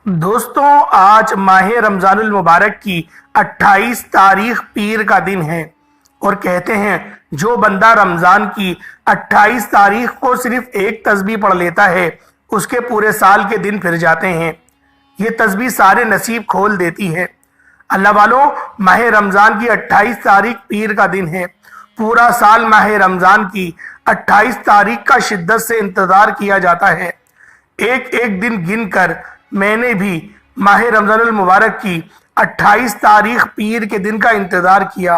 दोस्तों, आज माह रमजानुल मुबारक की 28 तारीख पीर का दिन है और कहते हैं जो बंदा रमज़ान की 28 तारीख को सिर्फ एक तस्बीह पढ़ लेता है उसके पूरे साल के दिन फिर जाते हैं। ये तस्बीह सारे नसीब खोल देती है। अल्लाह वालों, माह रमज़ान की 28 तारीख पीर का दिन है। पूरा साल माह रमज़ान की 28 तारीख का शिद्दत से इंतज़ार किया जाता है। एक एक दिन गिनकर मैंने भी माह रमज़ानुल मुबारक की 28 तारीख पीर के दिन का इंतज़ार किया,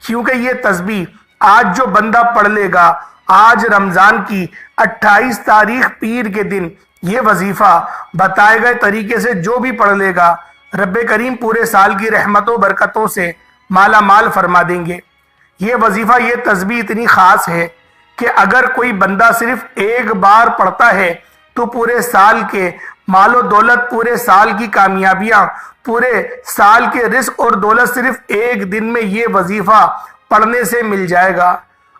क्योंकि ये तस्बीह आज जो बंदा पढ़ लेगा, आज रमज़ान की 28 तारीख पीर के दिन ये वजीफ़ा बताए गए तरीके से जो भी पढ़ लेगा, रब्बे करीम पूरे साल की रहमतों बरकतों से माला माल फरमा देंगे। ये वजीफ़ा, ये तस्बीह इतनी ख़ास है कि अगर कोई बंदा सिर्फ एक बार पढ़ता है तो पूरे साल के मालो दौलत, पूरे साल की कामयाबियां, पूरे साल के रिस्क और दौलत सिर्फ एक दिन में ये वजीफा पढ़ने से मिल जाएगा।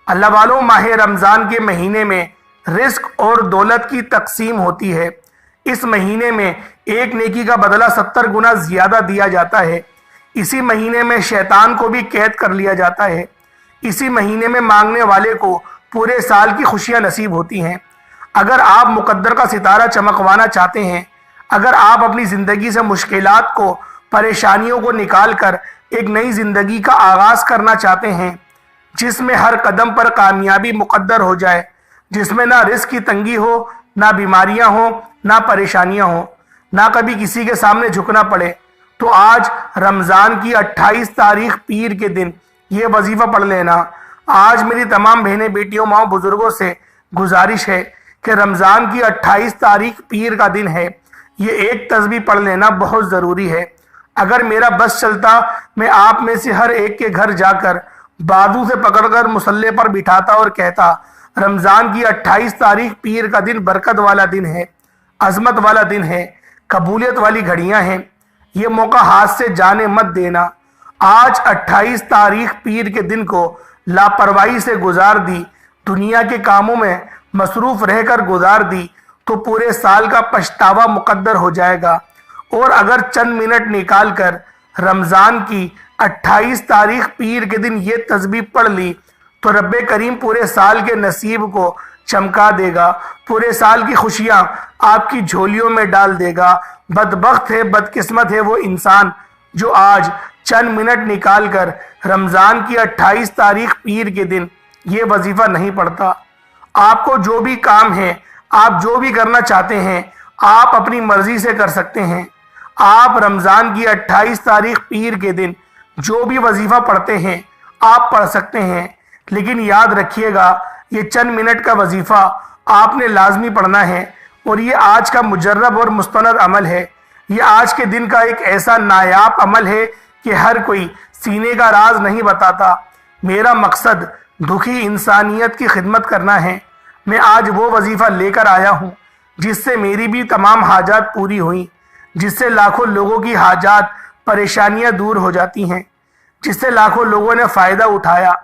अल्लाह वालों, माह रमज़ान के महीने में रिस्क और दौलत की तकसीम होती है। इस महीने में एक नेकी का बदला 70 गुना ज्यादा दिया जाता है। इसी महीने में शैतान को भी कैद कर लिया जाता है। इसी महीने में मांगने वाले को पूरे साल की खुशियां नसीब होती हैं। अगर आप मुकद्दर का सितारा चमकवाना चाहते हैं, अगर आप अपनी ज़िंदगी से मुश्किलात को, परेशानियों को निकाल कर एक नई ज़िंदगी का आगाज़ करना चाहते हैं, जिसमें हर कदम पर कामयाबी मुकद्दर हो जाए, जिसमें ना रिस्क की तंगी हो, ना बीमारियां हो, ना परेशानियां हो, ना कभी किसी के सामने झुकना पड़े, तो आज रमज़ान की 28 तारीख पीर के दिन ये वजीफ़ा पढ़ लेना। आज मेरी तमाम बहनें, बेटियों, माओ, बुजुर्गों से गुजारिश है कि रमज़ान की 28 तारीख पीर का दिन है, ये एक तस्बीह पढ़ लेना बहुत ज़रूरी है। अगर मेरा बस चलता, मैं आप में से हर एक के घर जाकर बाजू से पकड़कर मुसल्ले पर बिठाता और कहता, रमज़ान की 28 तारीख पीर का दिन बरकत वाला दिन है, अजमत वाला दिन है, कबूलियत वाली घड़ियां हैं, ये मौका हाथ से जाने मत देना। आज 28 तारीख पीर के दिन को लापरवाही से गुजार दी, दुनिया के कामों में मसरूफ रहकर गुजार दी, तो पूरे साल का पछतावा मुकद्दर हो जाएगा। और अगर चंद मिनट निकाल कर रमज़ान की 28 तारीख पीर के दिन ये तस्बीह पढ़ ली तो रब्बे करीम पूरे साल के नसीब को चमका देगा, पूरे साल की खुशियां आपकी झोलियों में डाल देगा। बदबख्त है, बदकिस्मत है वो इंसान जो आज चंद मिनट निकाल कर रमज़ान की 28 तारीख पीर के दिन ये वजीफ़ा नहीं पढ़ता। आपको जो भी काम है, आप जो भी करना चाहते हैं, आप अपनी मर्जी से कर सकते हैं। आप रमज़ान की 28 तारीख पीर के दिन जो भी वजीफ़ा पढ़ते हैं आप पढ़ सकते हैं, लेकिन याद रखिएगा ये चंद मिनट का वजीफ़ा आपने लाजमी पढ़ना है। और ये आज का मुजर्रब और मुस्तनद अमल है। ये आज के दिन का एक ऐसा नायाब अमल है कि हर कोई सीने का राज नहीं बताता। मेरा मकसद दुखी इंसानियत की खिदमत करना है। मैं आज वो वजीफ़ा लेकर आया हूँ जिससे मेरी भी तमाम हाजात पूरी हुई, जिससे लाखों लोगों की हाजात, परेशानियाँ दूर हो जाती हैं, जिससे लाखों लोगों ने फ़ायदा उठाया।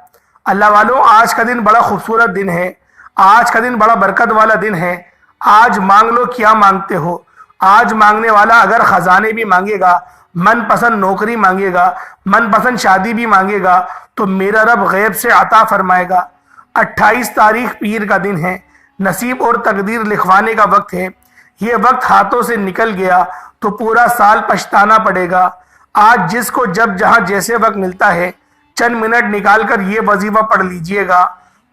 अल्लाह वालों, आज का दिन बड़ा खूबसूरत दिन है। आज का दिन बड़ा बरकत वाला दिन है। आज मांग लो क्या मांगते हो। आज मांगने वाला अगर ख़जाने भी मांगेगा, मनपसंद नौकरी मांगेगा, मनपसंद शादी भी मांगेगा, तो मेरा रब गैब से अता फरमाएगा। 28 तारीख पीर का दिन है, नसीब और तकदीर लिखवाने का वक्त है। ये वक्त हाथों से निकल गया तो पूरा साल पछताना पड़ेगा। आज जिसको जब जहां जैसे वक्त मिलता है, चंद मिनट निकाल कर ये वजीफा पढ़ लीजिएगा।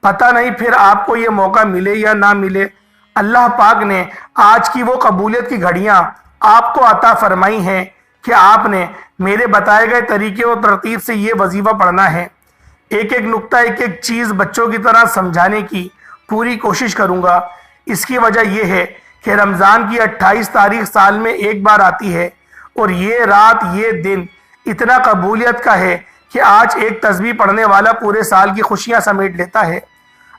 पता नहीं फिर आपको ये मौका मिले या ना मिले। अल्लाह पाक ने आज की वो कबूलियत की घड़ियां आपको अता फरमाई हैं कि आपने मेरे बताए गए तरीके और तरतीब से ये वजीफा पढ़ना है। एक एक नुक्ता, एक एक चीज़ बच्चों की तरह समझाने की पूरी कोशिश करूँगा। इसकी वजह यह है कि रमज़ान की 28 तारीख साल में एक बार आती है और ये रात, ये दिन इतना कबूलियत का है कि आज एक तस्बीह पढ़ने वाला पूरे साल की खुशियाँ समेट लेता है।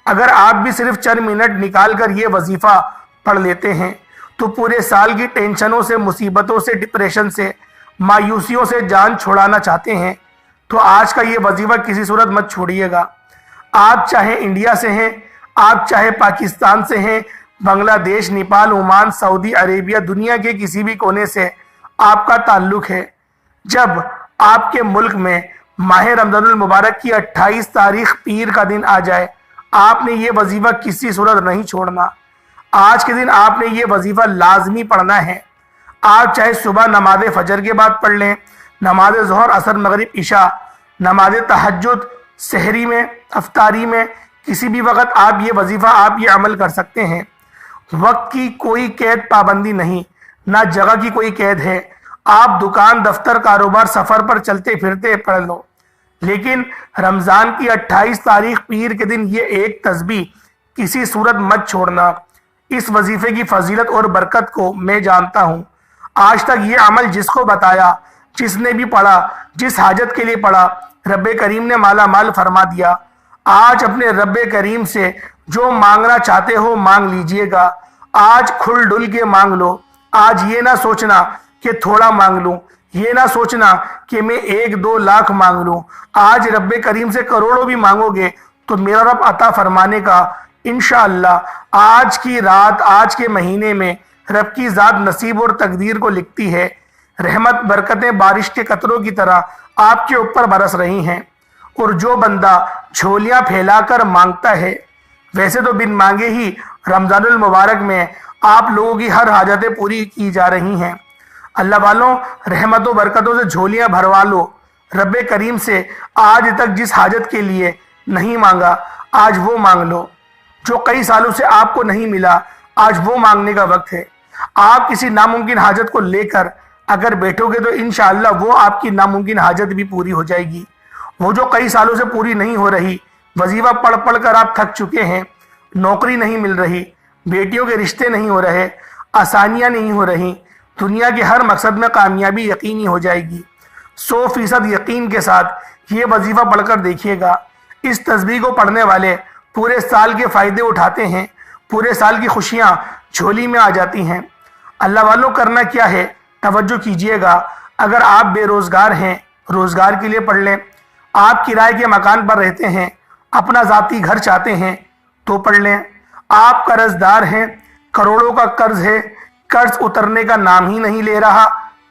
अगर आप भी सिर्फ चंद मिनट निकाल कर ये वजीफ़ा पढ़ लेते हैं तो पूरे साल की टेंशनों से, मुसीबतों से, डिप्रेशन से, मायूसियों से जान छुड़ाना चाहते हैं तो आज का ये वजीफ़ा किसी सूरत मत छोड़िएगा। आप चाहे इंडिया से हैं, आप चाहे पाकिस्तान से हैं, Bangladesh, Nepal, Oman, Saudi Arabia, दुनिया के किसी भी कोने से आपका ताल्लुक है, जब आपके मुल्क में माह रमजानुल मुबारक की 28 तारीख पीर का दिन आ जाए, आपने ये वजीफा किसी सूरत नहीं छोड़ना। आज के दिन आपने ये वजीफा लाजमी पढ़ना है। आप चाहे सुबह नमाज फजर के बाद पढ़ लें, नमाज ज़ोहर, असर, मगरिब, इशा, नमाज तहज्जुद, सहरी में, अफ्तारी में, किसी भी वक्त आप ये वजीफा आप ये अमल कर सकते हैं। वक्त की कोई कैद पाबंदी नहीं, ना जगह की कोई कैद है। आप दुकान, दफ्तर, कारोबार, सफर पर चलते फिरते पढ़ लो, लेकिन रमजान की 28 तारीख पीर के दिन ये एक तस्बीह किसी सूरत मत छोड़ना। इस वजीफे की फजीलत और बरकत को मैं जानता हूँ। आज तक ये अमल जिसको बताया, जिसने भी पढ़ा, जिस हाजत के लिए पढ़ा, रब्बे करीम ने माला माल फरमा दिया। आज अपने रब्बे करीम से जो मांगना चाहते हो मांग लीजिएगा। आज खुल डुल के मांग लो। आज ये ना सोचना कि थोड़ा मांग लूं, ये ना सोचना कि मैं 1-2 लाख मांग लूं। आज रब्बे करीम से करोड़ों भी मांगोगे तो मेरा रब अता फरमाने का इंशाअल्लाह। आज की रात, आज के महीने में रब की ज़ात नसीब और तकदीर को लिखती है। रहमत, बरकतें बारिश के कतरों की तरह आपके ऊपर बरस रही हैं। और जो बंदा झोलियां फैलाकर मांगता है, वैसे तो बिन मांगे ही रमजानुल मुबारक में आप लोगों की हर हाजतें पूरी की जा रही हैं। अल्लाह वालों, रहमतों बरकतों से झोलियां भरवा लो। रब्बे करीम से आज तक जिस हाजत के लिए नहीं मांगा, आज वो मांग लो। जो कई सालों से आपको नहीं मिला, आज वो मांगने का वक्त है। आप किसी नामुमकिन हाजत को लेकर अगर बैठोगे तो इंशाअल्लाह वो आपकी नामुमकिन हाजत भी पूरी हो जाएगी। वो जो कई सालों से पूरी नहीं हो रही, वजीफा पढ़ पढ़ कर आप थक चुके हैं, नौकरी नहीं मिल रही, बेटियों के रिश्ते नहीं हो रहे, आसानियां नहीं हो रही, दुनिया के हर मकसद में कामयाबी यकीनी हो जाएगी। 100% यकीन के साथ ये वजीफा पढ़कर देखिएगा। इस तस्बीह को पढ़ने वाले पूरे साल के फ़ायदे उठाते हैं, पूरे साल की खुशियाँ झोली में आ जाती हैं। अल्लाह वालों, करना क्या है, तवज्जो कीजिएगा। अगर आप बेरोज़गार हैं, रोज़गार के लिए पढ़ लें। आप किराए के मकान पर रहते हैं, अपना ज़ाती घर चाहते हैं तो पढ़ लें। आप कर्जदार हैं, करोड़ों का कर्ज है, कर्ज उतरने का नाम ही नहीं ले रहा,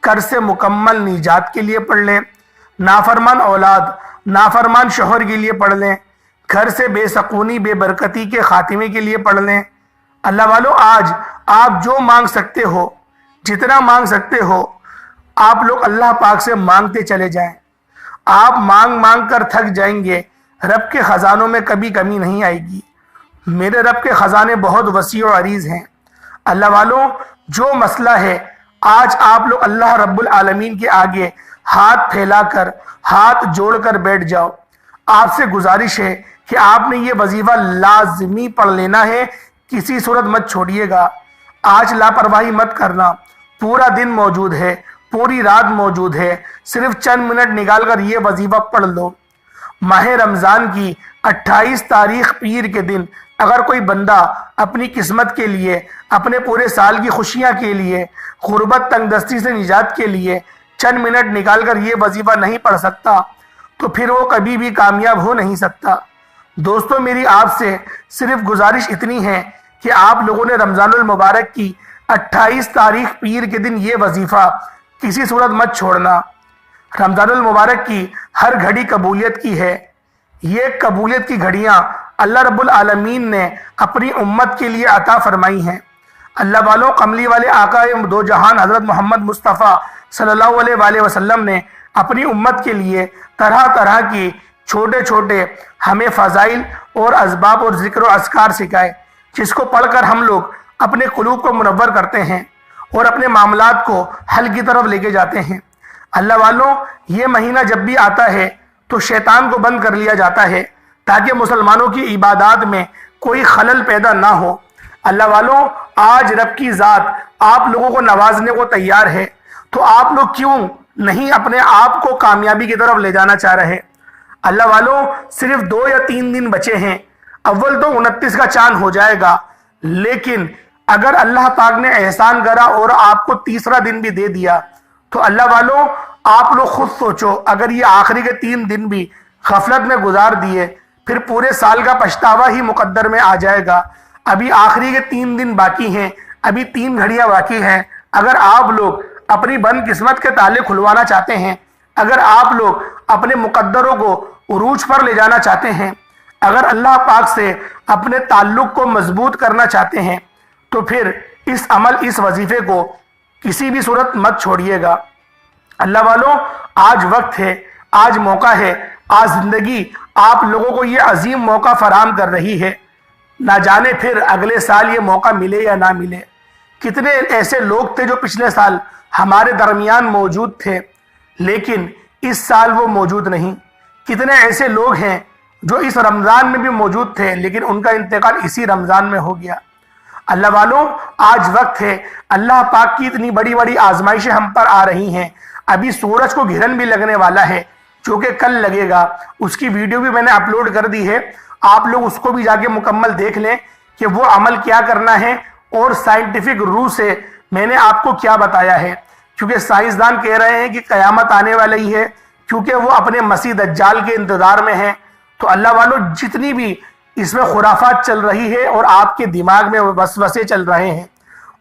कर्ज से मुकम्मल निजात के लिए पढ़ लें। नाफरमान औलाद, नाफरमान शोहर के लिए पढ़ लें। घर से बेसकूनी, बेबरकती के खात्मे के लिए पढ़ लें। अल्लाह वालों, आज आप जो मांग सकते हो, जितना मांग सकते हो, आप लोग अल्लाह पाक से मांगते चले जाएं। आप मांग मांग कर थक जाएंगे, रब के ख़जानों में कभी कमी नहीं आएगी। मेरे रब के ख़जाने बहुत वसी और अरीज़ हैं। अल्लाह वालों, जो मसला है, आज आप लोग अल्लाह रब्बुल आलमीन के आगे हाथ फैलाकर, हाथ जोड़कर बैठ जाओ। आपसे गुजारिश है कि आपने ये वजीफा लाजमी पढ़ लेना है, किसी सूरत मत छोड़िएगा। आज लापरवाही मत करना। पूरा दिन मौजूद है, पूरी रात मौजूद है, सिर्फ चंद मिनट निकाल कर ये वजीफा पढ़ लो। माह रमज़ान की 28 तारीख पीर के दिन अगर कोई बंदा अपनी किस्मत के लिए, अपने पूरे साल की खुशियाँ के लिए, गुर्बत तंगदस्ती से निजात के लिए चंद मिनट निकाल कर ये वजीफा नहीं पढ़ सकता, तो फिर वो कभी भी कामयाब हो नहीं सकता। दोस्तों, मेरी आपसे सिर्फ गुजारिश इतनी है कि आप लोगों ने रमज़ानुल मुबारक की 28 तारीख पीर के दिन ये वजीफा किसी सूरत मत छोड़ना। रमज़ानुल मुबारक की हर घड़ी कबूलियत की है। ये कबूलियत की घड़ियाँ अल्लाह रब्बुल आलमीन ने अपनी उम्मत के लिए अता फरमाई हैं। अल्लाह वालों, कमली वाले आका दो जहान हज़रत मोहम्मद मुस्तफ़ा सल्लल्लाहु अलैहि वसल्लम ने अपनी उम्मत के लिए तरह तरह की छोटे छोटे हमें फ़ज़ाइल और असबाब और ज़िक्र और अस्कार सिखाए, जिसको पढ़कर हम लोग अपने कुलूब को मुनव्वर करते हैं और अपने मामलात को हल की तरफ लेके जाते हैं। अल्लाह वालों, ये महीना जब भी आता है तो शैतान को बंद कर लिया जाता है ताकि मुसलमानों की इबादत में कोई खलल पैदा ना हो। अल्लाह वालों, आज रब की ज़ात आप लोगों को नवाजने को तैयार है, तो आप लोग क्यों नहीं अपने आप को कामयाबी की तरफ ले जाना चाह रहे। अल्लाह वालों, सिर्फ 2 या 3 दिन बचे हैं। अव्वल तो 29 का चांद हो जाएगा, लेकिन अगर अल्लाह पाक ने एहसान करा और आपको तीसरा दिन भी दे दिया, तो अल्लाह वालों, आप लोग खुद सोचो, अगर ये आखिरी के 3 दिन भी गफलत में गुजार दिए, फिर पूरे साल का पछतावा ही मुकद्दर में आ जाएगा। अभी आखिरी के 3 दिन बाकी हैं, अभी 3 घड़ियां बाकी हैं। अगर आप लोग अपनी बंद किस्मत के ताले खुलवाना चाहते हैं, अगर आप लोग अपने मुकद्दरों को उरूज पर ले जाना चाहते हैं, अगर अल्लाह पाक से अपने ताल्लुक को मजबूत करना चाहते हैं, तो फिर इस अमल, इस वजीफे को किसी भी सूरत मत छोड़िएगा। अल्लाह वालों, आज वक्त है, आज मौका है, आज जिंदगी आप लोगों को ये अजीम मौका फराहम कर रही है। ना जाने फिर अगले साल ये मौका मिले या ना मिले। कितने ऐसे लोग थे जो पिछले साल हमारे दरमियान मौजूद थे, लेकिन इस साल वो मौजूद नहीं। कितने ऐसे लोग हैं जो इस रमज़ान में भी मौजूद थे, लेकिन उनका इंतकाल इसी रमज़ान में हो गया। अल्लाह वालों, आज वक्त है, अल्लाह पाक की इतनी बड़ी बड़ी आजमाइशें हम पर आ रही हैं। अभी सूरज को घिरन भी लगने वाला है, जो कि कल लगेगा। उसकी वीडियो भी मैंने अपलोड कर दी है, आप लोग उसको भी जाके मुकम्मल देख लें कि वो अमल क्या करना है और साइंटिफिक रू से मैंने आपको क्या बताया है। क्योंकि साइंसदान कह रहे हैं कि कयामत आने वाली है, क्योंकि वो अपने मसीह दज्जाल के इंतजार में हैं। तो अल्लाह वालों, जितनी भी इसमें खुराफात चल रही है और आपके दिमाग में वसवसे चल रहे हैं,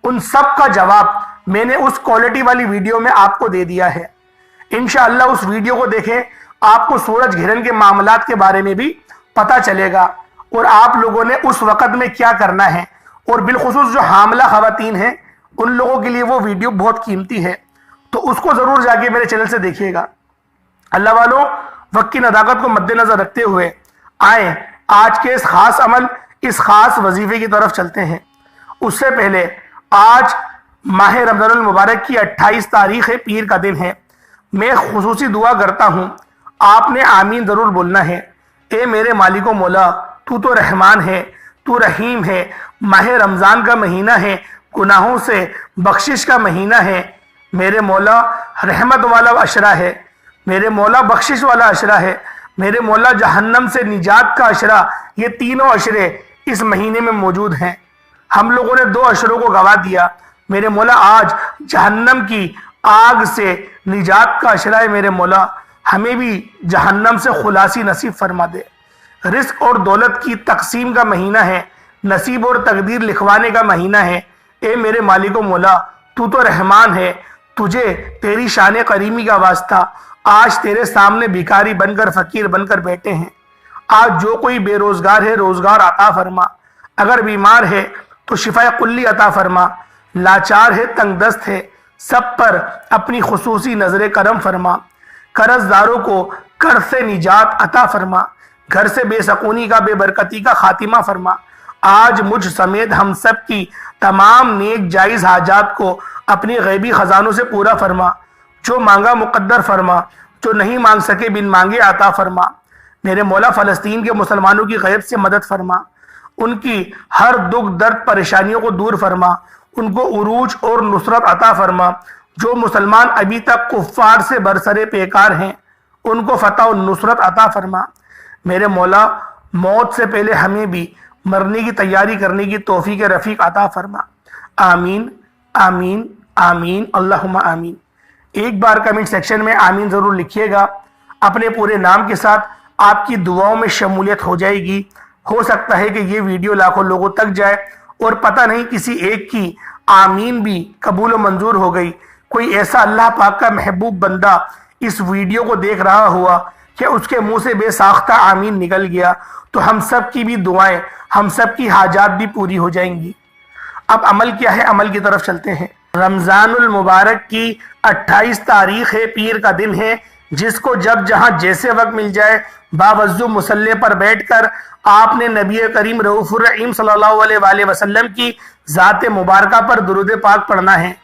उन सब का जवाब मैंने उस क्वालिटी वाली वीडियो में आपको दे दिया है। इंशाअल्लाह उस वीडियो को देखें, आपको सूरज घिरन के मामलात के बारे में भी पता चलेगा और आप लोगों ने उस वक़्त में क्या करना है। और बिलखुसूस जो हामला खवातीन हैं, उन लोगों के लिए वो वीडियो बहुत कीमती है, तो उसको ज़रूर जाके मेरे चैनल से देखिएगा। अल्लाह वालों, वक्त की नज़ाकत को मद्देनज़र रखते हुए आए आज के इस खास अमल, इस खास वजीफे की तरफ चलते हैं। उससे पहले आज माह रमज़ानुल मुबारक की 28 तारीख है, पीर का दिन है। मैं खुसूसी दुआ करता हूँ, आपने आमीन ज़रूर बोलना है। ए मेरे मालिको मौला, तू तो रहमान है, तू रहीम है। माह रमज़ान का महीना है, गुनाहों से बख्शिश का महीना है। मेरे मौला रहमत वाला अशरा है, मेरे मौला बख्शिश वाला अशरा है, मेरे मौला जहन्नम से निजात का अशरा। ये तीनों अशरे इस महीने में मौजूद हैं। हम लोगों ने 2 अशरों को गवा दिया। मेरे मौला आज जहन्नम की आग से निजात का अशरा है। मेरे मौला हमें भी जहन्नम से खुलासी नसीब फरमा दे। रिस्क और दौलत की तकसीम का महीना है, नसीब और तकदीर लिखवाने का महीना है। ए मेरे मालिको मौला, तू तो रहमान है, तुझे तेरी शान करीमी का वास्ता आज तेरे सामने भिखारी बनकर, फकीर बनकर बैठे हैं। आज जो कोई बेरोजगार है, रोजगार अता फरमा। अगर बीमार है तो शिफा कुल्ली अता फरमा। लाचार है, तंगदस्त है, सब पर अपनी खुसूसी नजर करम फरमा। कर्जदारों को कर्ज से निजात अता फरमा। घर से बेसकूनी का, बेबरकती का खातिमा फरमा। आज मुझ समेत हम सब की तमाम नेक जायज़ हाजात को अपनी गैबी खजानों से पूरा फरमा। जो मांगा मुकद्दर फरमा, जो नहीं मांग सके बिन मांगे अता फरमा। मेरे मौला फ़लस्तीन के मुसलमानों की गैब से मदद फरमा। उनकी हर दुख दर्द परेशानियों को दूर फरमा। उनको उरूज और नुसरत अता फरमा। जो मुसलमान अभी तक कुफ्फार से बरसरे पेकार हैं, उनको फतह और नुसरत अता फरमा। मेरे मौला मौत से पहले हमें भी मरने की तैयारी करने की तौफीक रफ़ीक अता फरमा। आमीन आमीन आमीन अल्लाहुम्मा आमीन। एक बार कमेंट सेक्शन में आमीन ज़रूर लिखिएगा। अपने पूरे नाम के साथ आपकी दुआओं में शमूलियत हो जाएगी। हो सकता है कि ये वीडियो लाखों लोगों तक जाए और पता नहीं किसी एक की आमीन भी कबूल मंजूर हो गई। कोई ऐसा अल्लाह पाक का महबूब बंदा इस वीडियो को देख रहा हुआ कि उसके मुंह से बेसाख्ता आमीन निकल गया, तो हम सब की भी दुआएं, हम सब की हाजात भी पूरी हो जाएंगी। अब अमल क्या है, अमल की तरफ चलते हैं। रमज़ानुल मुबारक की 28 तारीख है, पीर का दिन है, जिसको जब जहां जैसे वक्त मिल जाए बावजू मुसल्ले पर बैठकर आपने नबी करीम रऊफ़ुर रहीम सल्लल्लाहु अलैहि वसल्लम की ज़ात मुबारका पर दुरूद पाक पढ़ना है।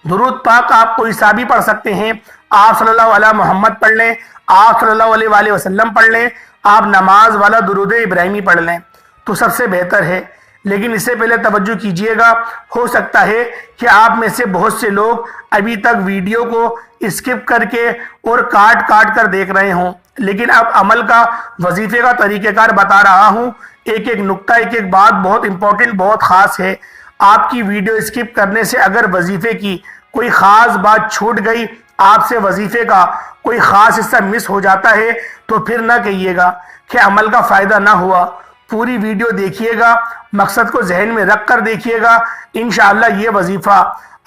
दुरूद पाक आप कोई सा भी पढ़ सकते हैं। आप सल्लल्लाहु अलैहि मोहम्मद पढ़ लें, आप सल्लल्लाहु अलैहि वसल्लम पढ़ लें, आप नमाज वाला दुरूद इब्राहिमी पढ़ लें तो सबसे बेहतर है। लेकिन इससे पहले तवज्जो कीजिएगा, हो सकता है कि आप में से बहुत से लोग अभी तक वीडियो को स्किप करके और काट काट कर देख रहे हों, लेकिन अब अमल का, वजीफे का तरीक़ेकार बता रहा हूँ। एक एक नुक्ता, एक एक बात बहुत इंपॉर्टेंट, बहुत ख़ास है। आपकी वीडियो स्किप करने से अगर वजीफे की कोई ख़ास बात छूट गई, आपसे वजीफे का कोई ख़ास हिस्सा मिस हो जाता है, तो फिर ना कहिएगा कि अमल का फ़ायदा ना हुआ। पूरी वीडियो देखिएगा मकसद को जहन में रख कर देखिएगा। इंशाअल्लाह ये वजीफा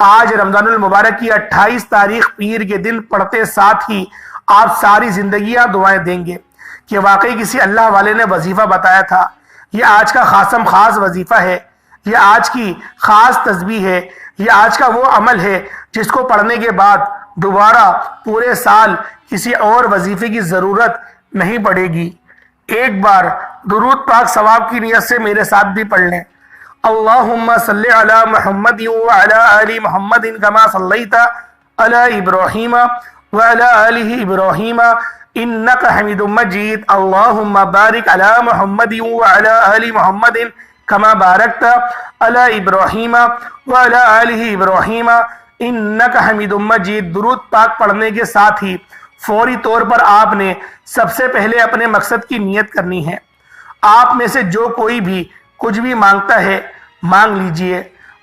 आज रमजानुल मुबारक की 28 तारीख पीर के दिन पढ़ते साथ ही आप सारी जिंदगियां दुआएं देंगे कि वाकई किसी अल्लाह वाले ने वजीफा बताया था। ये आज का खासम खास वजीफा है, ये आज की खास तस्बीह है, ये आज का वो अमल है जिसको पढ़ने के बाद दोबारा पूरे साल किसी और वजीफे की जरूरत नहीं पड़ेगी। एक बार दुरूद पाक सवाब की नियत से मेरे साथ भी पढ़ लें। अल्लाहुम्मा सल्लि अला मुहम्मद व अला आलि मुहम्मद कमा सल्लैता अला इब्राहीम व अला आलि इब्राहीम इन्नका हमीदुम मजीद। अल्लाहुम्मा बारिक अला मुहम्मद व अला आलि मुहम्मद कमा बारकता अला इब्राहीम व अला आलि इब्राहीम इन्नका हमीदुम मजीद। दुरूद पाक पढ़ने के साथ ही फौरी तौर पर आपने सबसे पहले अपने मकसद की नियत करनी है। आप में से जो कोई भी कुछ भी मांगता है मांग लीजिए।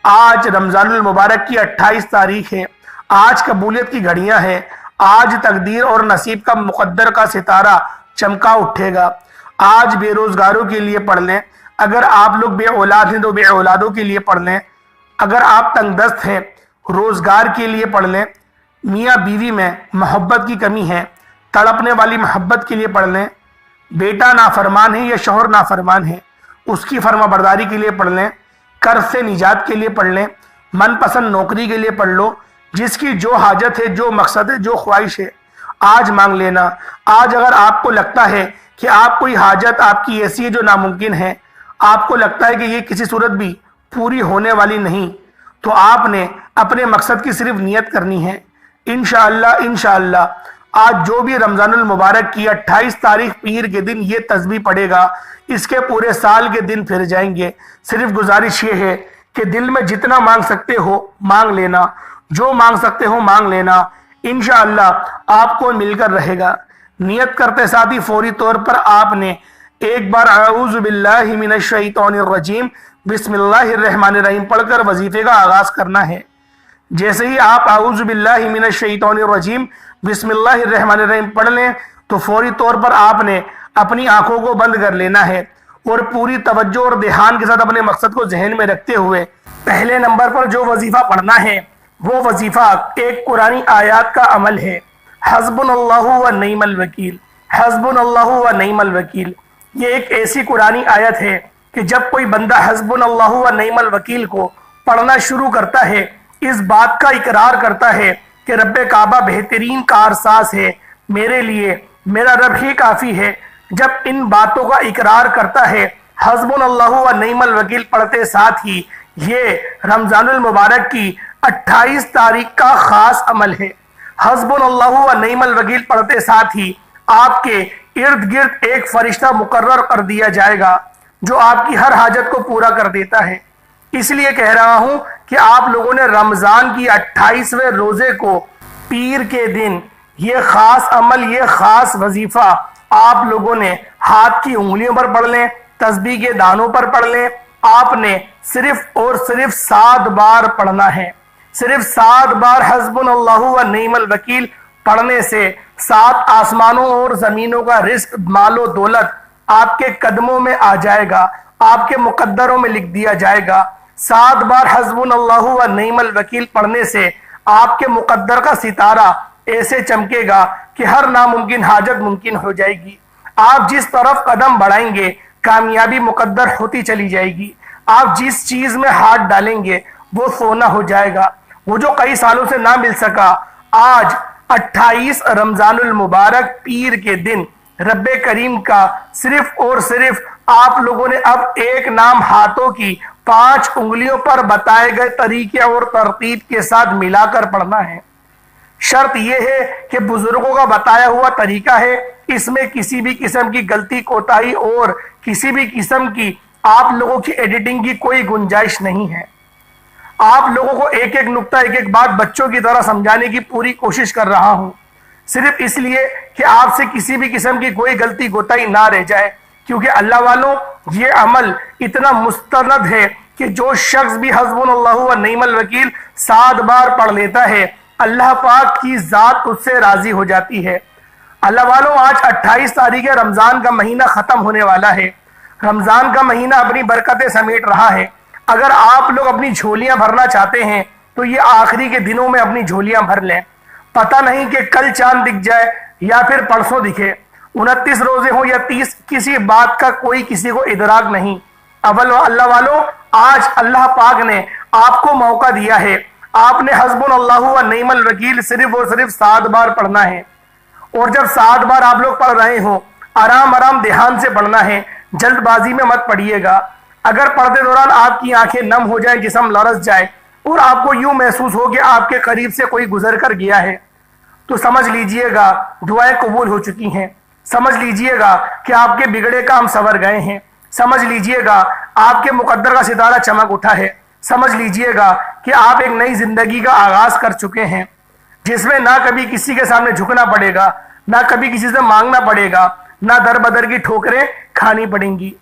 आज रमजानुल मुबारक की 28 तारीख है, आज कबूलियत की घड़ियां हैं, आज तकदीर और नसीब का मुकद्दर का सितारा चमका उठेगा। आज बेरोजगारों के लिए पढ़ लें, अगर आप लोग बे औलाद हैं तो बे औलादों के लिए पढ़ लें, अगर आप तंगदस्त हैं रोजगार के लिए पढ़ लें, मियाँ बीवी में मोहब्बत की कमी है तड़पने वाली मोहब्बत के लिए पढ़ लें, बेटा नाफरमान है या शौहर नाफरमान है उसकी फर्माबरदारी के लिए पढ़ लें, कर्ज से निजात के लिए पढ़ लें, मनपसंद नौकरी के लिए पढ़ लो। जिसकी जो हाजत है, जो मकसद है, जो ख्वाहिश है आज मांग लेना। आज अगर आपको लगता है कि आप कोई हाजत आपकी ऐसी है जो नामुमकिन है, आपको लगता है कि ये किसी सूरत भी पूरी होने वाली नहीं, तो आपने अपने मकसद की सिर्फ नियत करनी है। इंशाअल्लाह आज जो भी रमजानुल मुबारक की 28 तारीख पीर के दिन ये तस्बीह पढ़ेगा, इसके पूरे साल के दिन फिर जाएंगे। सिर्फ गुजारिश ये है कि दिल में जितना मांग सकते हो मांग लेना, जो मांग सकते हो मांग लेना, इंशाअल्लाह आपको मिलकर रहेगा। नियत करते साथ ही फौरी तौर पर आपने एक बार अऊज़ु बिल्लाहि मिनश शैतानिर रजीम बिस्मिल्लाहिर रहमानिर रहीम पढ़कर वजीफे का आगाज करना है। जैसे ही आप अऊज़ु बिल्लाहि मिनश शैतानिर रजीम बिस्मिल्लाहिर रहमानिर रहीम पढ़ लें तो फौरी तौर पर आपने अपनी आंखों को बंद कर लेना है और पूरी तवज्जो और ध्यान के साथ अपने मकसद को जहन में रखते हुए पहले नंबर पर जो वजीफा पढ़ना है वो वजीफा एक कुरानी आयत का अमल है। हस्बुनल्लाहु व निअमल वकील, हस्बुनल्लाहु व निअमल वकील। ये एक ऐसी कुरानी आयत है कि जब कोई बंदा हस्बुनल्लाहु व निअमल वकील को पढ़ना शुरू करता है, इस बात का इकरार करता है कि रब्बे काबा बेहतरीन कारसाज है, मेरे लिए मेरा रब ही काफी है। जब इन बातों का इकरार करता है, हस्बुनल्लाहु व निअमल वकील पढ़ते साथ ही ये रमजानुल मुबारक की 28 तारीख का खास अमल है। हस्बुनल्लाहु व निअमल वकील पढ़ते साथ ही आपके इर्द गिर्द एक फरिश्ता मुकर्रर कर दिया जाएगा जो आपकी हर हाजत को पूरा कर देता है। इसलिए कह रहा हूं कि आप लोगों ने रमजान की 28वें रोजे को पीर के दिन ये खास अमल, ये खास वजीफा आप लोगों ने हाथ की उंगलियों पर पढ़ लें, तस्बीह के दानों पर पढ़ लें। आपने सिर्फ और सिर्फ 7 बार पढ़ना है। सिर्फ 7 बार हस्बुनल्लाहु व निअमल वकील पढ़ने से 7 आसमानों और जमीनों का रिस्क, मालो दौलत आपके कदमों में आ जाएगा, आपके मुकद्दरों में लिख दिया जाएगा। 7 बार हस्बुनल्लाहु व निअमल वकील पढ़ने से आपके मुकद्दर का सितारा ऐसे चमकेगा कि हर नामुमकिन हाजत मुमकिन हो जाएगी। आप जिस तरफ कदम बढ़ाएंगे कामयाबी मुकद्दर होती चली जाएगी। आप जिस चीज में हाथ डालेंगे वो सोना हो जाएगा। वो जो कई सालों से ना मिल सका, आज 28 रमजानुल मुबारक पीर के दिन रब्बे करीम का सिर्फ और सिर्फ आप लोगों ने अब एक नाम हाथों की 5 उंगलियों पर बताए गए तरीके और तरतीब के साथ मिलाकर पढ़ना है। शर्त यह है कि बुजुर्गों का बताया हुआ तरीका है, इसमें किसी भी किस्म की गलती, कोताही और किसी भी किस्म की आप लोगों की एडिटिंग की कोई गुंजाइश नहीं है। आप लोगों को एक एक नुक्ता, एक एक बात बच्चों की तरह समझाने की पूरी कोशिश कर रहा हूं, सिर्फ इसलिए कि आपसे किसी भी किस्म की कोई गलती कोताही ना रह जाए। क्योंकि अल्लाह वालों, ये अमल इतना मुस्तनद है कि जो शख्स भी हस्बुनल्लाहु व निअमल वकील 7 बार पढ़ लेता है, अल्लाह पाक की जात उससे राजी हो जाती है। अल्लाह वालों, आज 28 तारीख रमजान का महीना खत्म होने वाला है। रमजान का महीना अपनी बरकतें समेट रहा है। अगर आप लोग अपनी झोलियां भरना चाहते हैं तो ये आखिरी के दिनों में अपनी झोलियां भर लें। पता नहीं कि कल चांद दिख जाए या फिर परसों दिखे, 29 रोजे हो या 30, किसी बात का कोई किसी को इदराक नहीं। अव्वल अल्लाह वालों, आज अल्लाह पाक ने आपको मौका दिया है। आपने हस्बुनल्लाहु व निअमल वकील सिर्फ और सिर्फ 7 बार पढ़ना है। और जब 7 बार आप लोग पढ़ रहे हो, आराम आराम ध्यान से पढ़ना है, जल्दबाजी में मत पढ़िएगा। अगर पढ़ते दौरान आपकी आंखें नम हो जाए, जिस्म लरस जाए और आपको यूं महसूस हो कि आपके करीब से कोई गुजर कर गया है, तो समझ लीजिएगा दुआएं कबूल हो चुकी हैं। समझ लीजिएगा कि आपके बिगड़े काम संवर गए हैं। समझ लीजिएगा आपके मुकद्दर का सितारा चमक उठा है। समझ लीजिएगा कि आप एक नई जिंदगी का आगाज कर चुके हैं, जिसमें ना कभी किसी के सामने झुकना पड़ेगा, ना कभी किसी से मांगना पड़ेगा, ना दर बदर की ठोकरें खानी पड़ेंगी।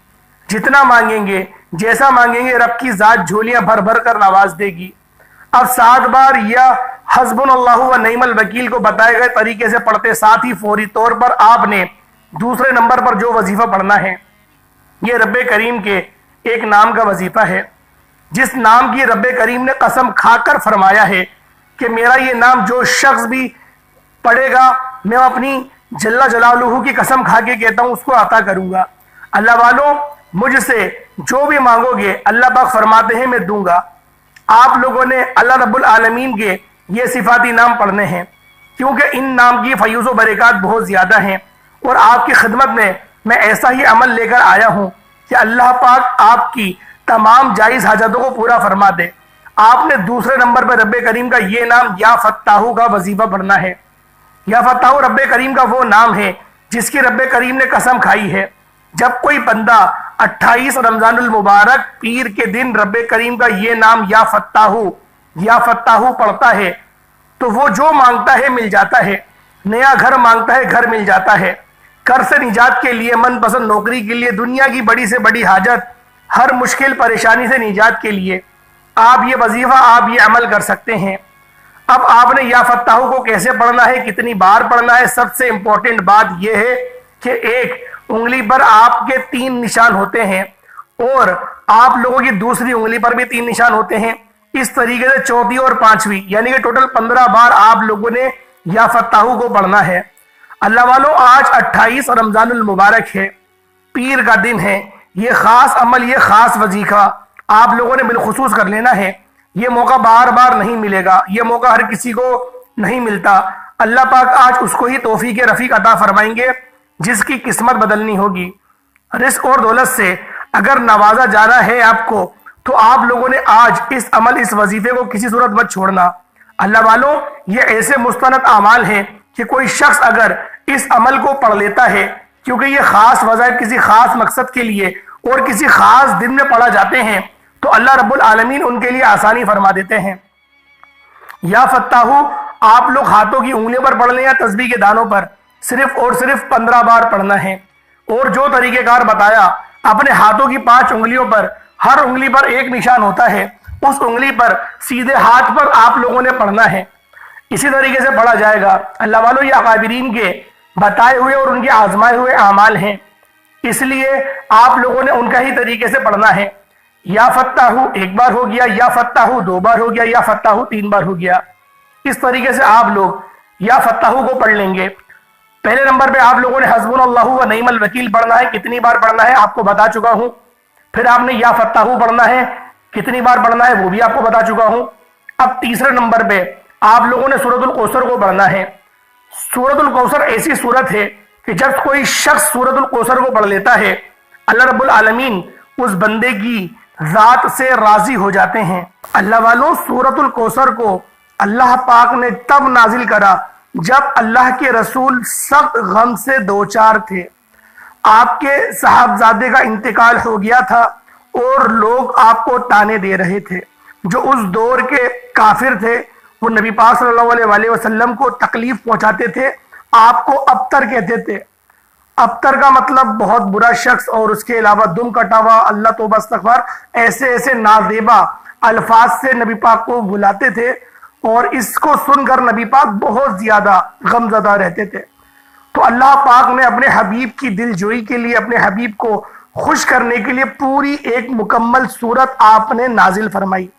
जितना मांगेंगे, जैसा मांगेंगे, रब की जात झोलियां भर भर कर नवाज देगी। अब 7 बार या हस्बुनल्लाहु व निअमल वकील को बताए गए तरीके से पढ़ते साथ ही फौरी तौर पर आपने दूसरे नंबर पर जो वजीफा पढ़ना है, ये रब्बे करीम के एक नाम का वजीफा है, जिस नाम की रब्बे करीम ने कसम खाकर फरमाया है कि मेरा ये नाम जो शख्स भी पढ़ेगा, मैं अपनी जल्ला जलालुहू की कसम खा के कहता हूं उसको अता करूंगा। अल्लाह वालों, मुझसे जो भी मांगोगे अल्लाह पाक फरमाते हैं मैं दूंगा। आप लोगों ने अल्लाह रब्बुल आलमीन के ये सिफाती नाम पढ़ने हैं, क्योंकि इन नाम की फयूज़ व बरक़ात बहुत ज़्यादा हैं। और आपकी खिदमत में मैं ऐसा ही अमल लेकर आया हूँ कि अल्लाह पाक आपकी तमाम जायज़ हाजतों को पूरा फरमा दे। आपने दूसरे नंबर पर रब्बे करीम का ये नाम या फत्ताहू का वजीफा पढ़ना है। या फत्ताहू रब्बे करीम का वो नाम है जिसकी रब्बे करीम ने कसम खाई है, जब कोई बंदा 28 रमजानुल मुबारक पीर के दिन रब्बे करीम का ये नाम या फत्ताहू पढ़ता है, तो वो जो मांगता है मिल जाता है। नया घर मांगता है, घर मिल जाता है। कर्ज से निजात के लिए, मनपसंद नौकरी के लिए, दुनिया की बड़ी से बड़ी हाजत, हर मुश्किल परेशानी से निजात के लिए आप ये वजीफा, आप ये अमल कर सकते हैं। अब आपने या फत्ताहू को कैसे पढ़ना है, कितनी बार पढ़ना है, सबसे इंपॉर्टेंट बात यह है कि एक उंगली पर आपके 3 निशान होते हैं और आप लोगों की दूसरी उंगली पर भी 3 निशान होते हैं। इस तरीके से चौथी और पांचवी यानी कि टोटल 15 बार आप लोगों ने या फत्ताहू को पढ़ना है। अल्लाह वालों, आज 28 रमजानुल मुबारक है, पीर का दिन है। ये खास अमल, ये खास वजीफा आप लोगों ने बिलखुसूस कर लेना है। ये मौका बार बार नहीं मिलेगा, ये मौका हर किसी को नहीं मिलता। अल्लाह पाक आज उसको ही तौफीक रफीक अता फरमाएंगे जिसकी किस्मत बदलनी होगी। रिस्क और दौलत से अगर नवाजा जाना है आपको, तो आप लोगों ने आज इस अमल, इस वजीफे को किसी सूरत मत छोड़ना। अल्लाह वालों, ये ऐसे मुस्तनद अमाल हैं कि कोई शख्स अगर इस अमल को पढ़ लेता है, क्योंकि ये खास वज़ाइफ किसी खास मकसद के लिए और किसी खास दिन में पढ़ा जाते हैं, तो अल्लाह रब्बुल आलमीन उनके लिए आसानी फरमा देते हैं। या फत्ताहू आप लोग हाथों की उंगलियों पर पढ़ लें या तस्बीह के दानों पर, सिर्फ और सिर्फ 15 बार पढ़ना है। और जो तरीकेकार बताया, अपने हाथों की 5 उंगलियों पर, हर उंगली पर एक निशान होता है, उस उंगली पर सीधे हाथ पर आप लोगों ने पढ़ना है। इसी तरीके से पढ़ा जाएगा। अल्लाह वालों, ये अकाबिरीन के बताए हुए और उनके आजमाए हुए अमाल हैं, इसलिए आप लोगों ने उनका ही तरीके से पढ़ना है। या फत्ताहू 1 बार हो गया, या फत्ताहू 2 बार हो गया, या फत्ताहू 3 बार हो गया। इस तरीके से आप लोग या फत्ताहू को पढ़ लेंगे। पहले नंबर पे आप लोगों ने हस्बुनल्लाहु व निअमल वकील पढ़ना है, कितनी बार पढ़ना है आपको बता चुका हूं। फिर आपने या फत्ताहू पढ़ना है, कितनी बार पढ़ना है वो भी आपको बता चुका हूं। अब तीसरे नंबर पे आप लोगों ने सूरतुल कौसर को पढ़ना है। सूरतुल कौसर ऐसी सूरत है कि जब कोई शख्स सूरतुल कौसर को पढ़ लेता है, अल्लाह रब्बुल आलमीन उस बंदे की जात से राजी हो जाते हैं। अल्लाह वालों, सूरतुल कौसर को अल्लाह पाक ने तब नाजिल करा जब अल्लाह के रसूल सख्त गम से 2-4 थे। आपके साहबजादे का इंतकाल हो गया था और लोग आपको ताने दे रहे थे। जो उस दौर के काफिर थे, वो नबी पाक सल्लल्लाहु अलैहि वसल्लम को तकलीफ पहुंचाते थे, आपको अबतर कहते थे। अबतर का मतलब बहुत बुरा शख्स, और उसके अलावा दुम कटा हुआ, अल्लाह तौबा इस्तगफार, ऐसे ऐसे नाजेबा अल्फाज से नबी पाक को बुलाते थे। और इसको सुनकर नबी पाक बहुत ज्यादा गमजदा रहते थे। तो अल्लाह पाक ने अपने हबीब की दिलजोई के लिए अपने हबीब को खुश करने के लिए पूरी एक मुकम्मल सूरत आपने नाजिल फरमाई।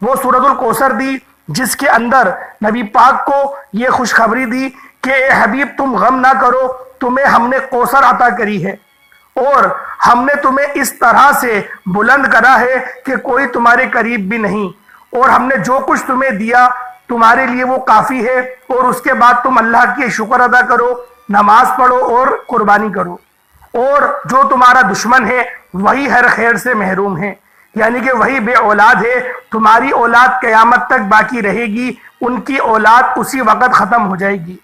वो सूरतुल कौसर दी जिसके अंदर नबी पाक को ये खुशखबरी दी कि ए हबीब तुम गम ना करो, तुम्हें हमने कौसर अता करी है और हमने तुम्हें इस तरह से बुलंद करा है कि कोई तुम्हारे करीब भी नहीं, और हमने जो कुछ तुम्हें दिया तुम्हारे लिए वो काफी है, और उसके बाद तुम अल्लाह की शुक्र अदा करो, नमाज पढ़ो और कुर्बानी करो, और जो तुम्हारा दुश्मन है वही हर खैर से महरूम है, यानी कि वही बे औलाद है। तुम्हारी औलाद क़यामत तक बाकी रहेगी, उनकी औलाद उसी वक्त खत्म हो जाएगी।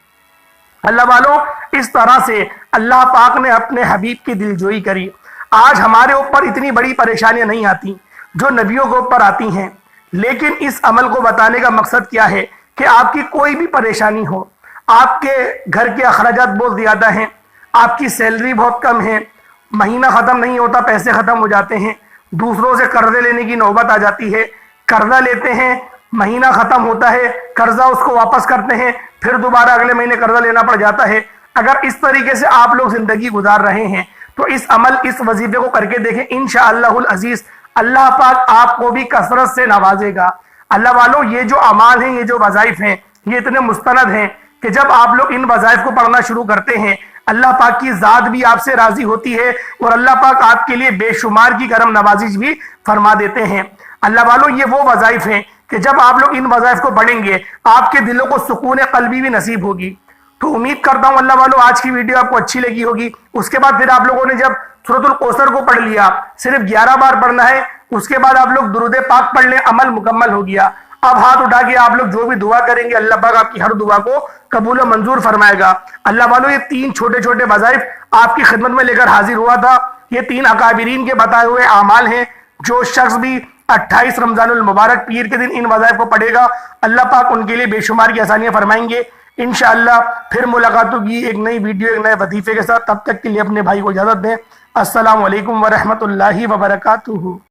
अल्लाह वालों, इस तरह से अल्लाह पाक ने अपने हबीब की दिलजोई करी। आज हमारे ऊपर इतनी बड़ी परेशानियां नहीं आती जो नबियों के ऊपर आती हैं, लेकिन इस अमल को बताने का मकसद क्या है कि आपकी कोई भी परेशानी हो, आपके घर के अखराजात बहुत ज्यादा हैं, आपकी सैलरी बहुत कम है, महीना खत्म नहीं होता, पैसे खत्म हो जाते हैं, दूसरों से कर्जे लेने की नौबत आ जाती है, कर्जा लेते हैं, महीना खत्म होता है, कर्जा उसको वापस करते हैं, फिर दोबारा अगले महीने कर्जा लेना पड़ जाता है। अगर इस तरीके से आप लोग जिंदगी गुजार रहे हैं तो इस अमल, इस वजीफे को करके देखें, इंशाअल्लाहुल अजीज अल्लाह पाक आपको भी कसरत से नवाजेगा। अल्लाह वालों, ये जो अमाल हैं, ये जो वज़ाइफ हैं, ये इतने मुस्तनद हैं कि जब आप लोग इन वज़ाइफ को पढ़ना शुरू करते हैं अल्लाह पाक की जात भी आपसे राजी होती है और अल्लाह पाक आपके लिए बेशुमार की करम नवाजिश भी फरमा देते हैं। अल्लाह वालों, ये वो वज़ाइफ हैं कि जब आप लोग इन वज़ाइफ को पढ़ेंगे आपके दिलों को सुकून क़ल्बी भी नसीब होगी। तो उम्मीद करता हूं अल्लाह वालों आज की वीडियो आपको अच्छी लगी होगी। उसके बाद फिर आप लोगों ने जब सूरतुल कौसर को पढ़ लिया, सिर्फ 11 बार पढ़ना है, उसके बाद आप लोग दुरूद पाक पढ़ लें, अमल मुकम्मल हो गया। अब हाथ उठा के आप लोग जो भी दुआ करेंगे अल्लाह पाक आपकी हर दुआ को कबूल और मंजूर फरमाएगा। अल्लाह वालों, ये 3 छोटे छोटे वज़ाइफ आपकी खिदमत में लेकर हाजिर हुआ था। ये 3 अकाबिरीन के बताए हुए अमाल हैं। जो शख्स भी 28 रमजानुल मुबारक पीर के दिन इन वज़ाइफ को पढ़ेगा अल्लाह पाक उनके लिए बेशुमार की आसानियां फरमाएंगे। इंशाअल्लाह फिर मुलाकात होगी एक नई वीडियो, एक नए वजीफे के साथ। तब तक के लिए अपने भाई को इजाजत दें। अस्सलामु अलैकुम व रहमतुल्लाहि व बरकातुहू।